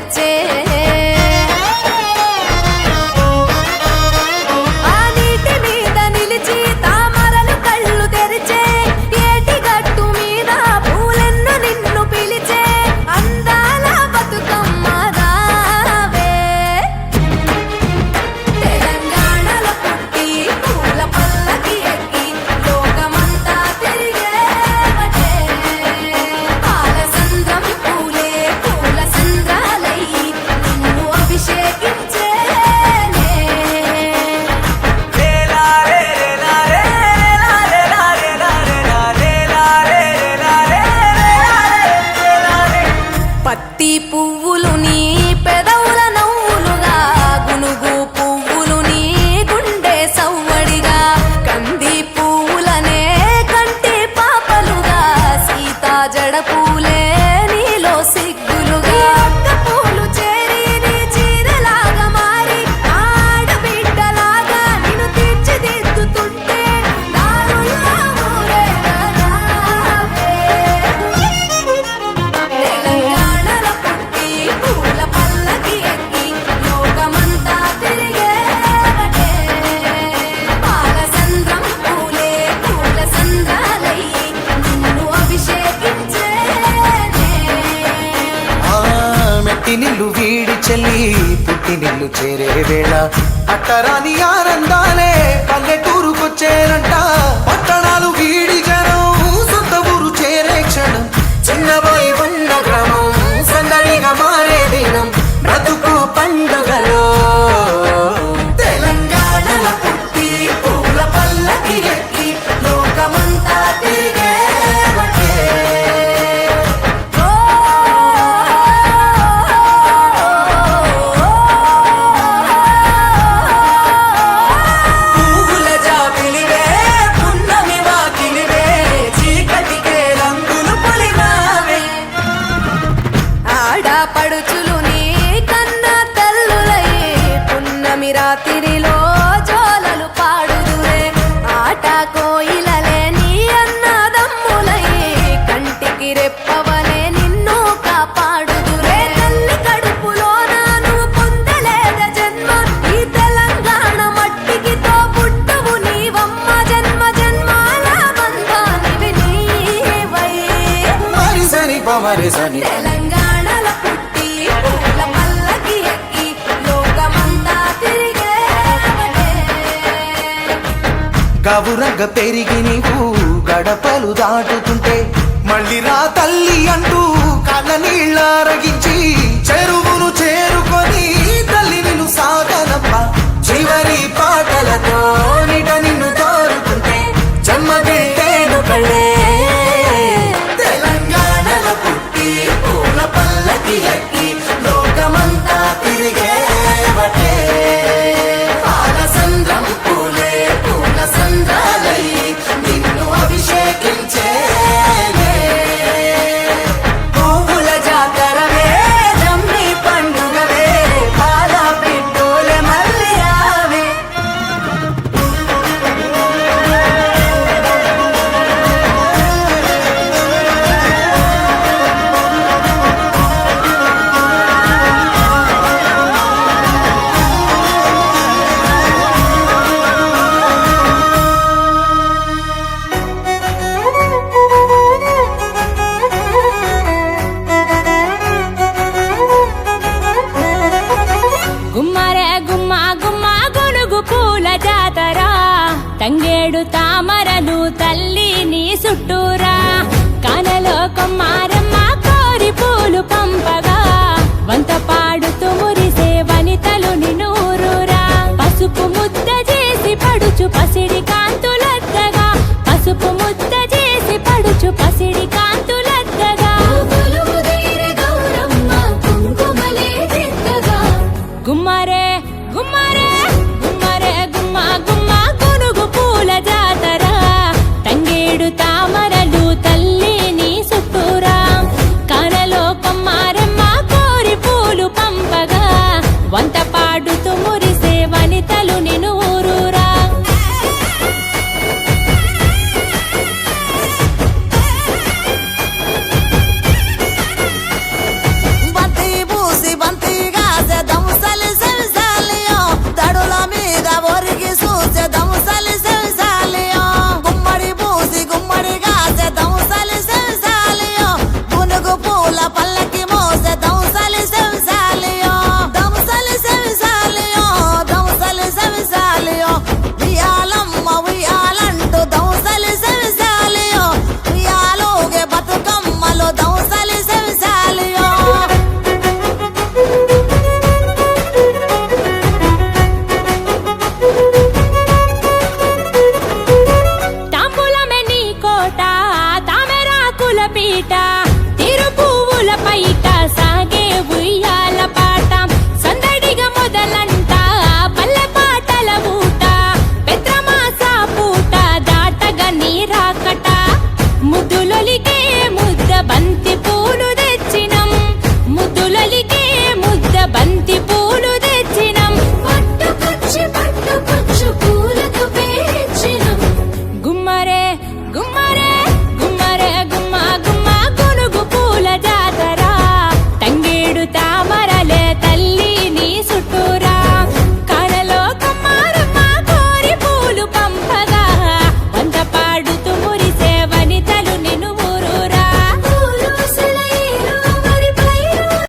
తెచ్చే పువ్వులు నీ పెదవుల నవ్వులుగా గునుగు పువ్వులు నీ గుండె సవ్వడిగా కంది పువ్వులనే కంటి పాపలుగా సీతా జడ పూలే నీలో సిగ్గులుగా పూలు చేరి నీ చీరలాగా మారి ఆడబిడ్డలాగా నిన్ను తీర్చిదిద్దుతుంటే దారుల్లో నిల్లు వీడి చెల్లి పుట్టి నిల్లు చేరే వేళ అట్టరాని ఆనందాలే పల్లెటూరుకొచ్చేనంట పట్టణాలు వీడి జనం సొంత ఊరు చేరే క్షణం చిన్నబోయి బండ గ్రామం సందడిగా మారే దినం బ్రతుకు పండుగలో తెలంగాణల పుట్టి పూల పల్లకి ఎక్కి లోకమంతా తిరిగే పడుచులు నీ కన్న తల్లులై పున్నమి రాత్రిలో జోలలు పాడుదురే ఆట కోయిలలే నీ అన్నదమ్ములై కంటికి రెప్పవలే నిన్ను కాపాడుదురే తల్లి కడుపులో నువ్వు పొందలేద జన్మ ఈ తెలంగాణ మట్టికి తో పుట్టవు నీవమ్మ జన్మ జన్మాల బంధానివి నీవై మరిసని పమరిసని గవురగ పెరిగి నీవు గడపలు దాటుతుంటే మళ్ళీ రా తల్లి అంటూ కళ్ళ నీళ్ళరగించి చెరువును చేరుకొని తల్లి నిన్ను సాగనప్ప చివరి పాటలతో నిట నిన్ను తోరుకుంటే జన్మదిట్టేను కళ్ళే తెలంగాణల పుట్టి పూల పల్లకి ఎక్కి లోకమంతా తిరిగే వటే పాలసంద్రం పూలే పూల సంద్రాలై నిన్ను అభిషేకించే పువ్వుల జాతరవే జమ్మి పండుగవే పాల పిట్టోలే మళ్ళీ ఆవే తంగేడు తామరలు తల్లి నీ చుట్టూరా కానలో కొమ్మారమ్మ కోరి పూలు పంపగా వంత పాడుతూ మురిసే వనితలు నిన్నూరురా పసుపు ముద్ద చేసి పడుచు పసిడి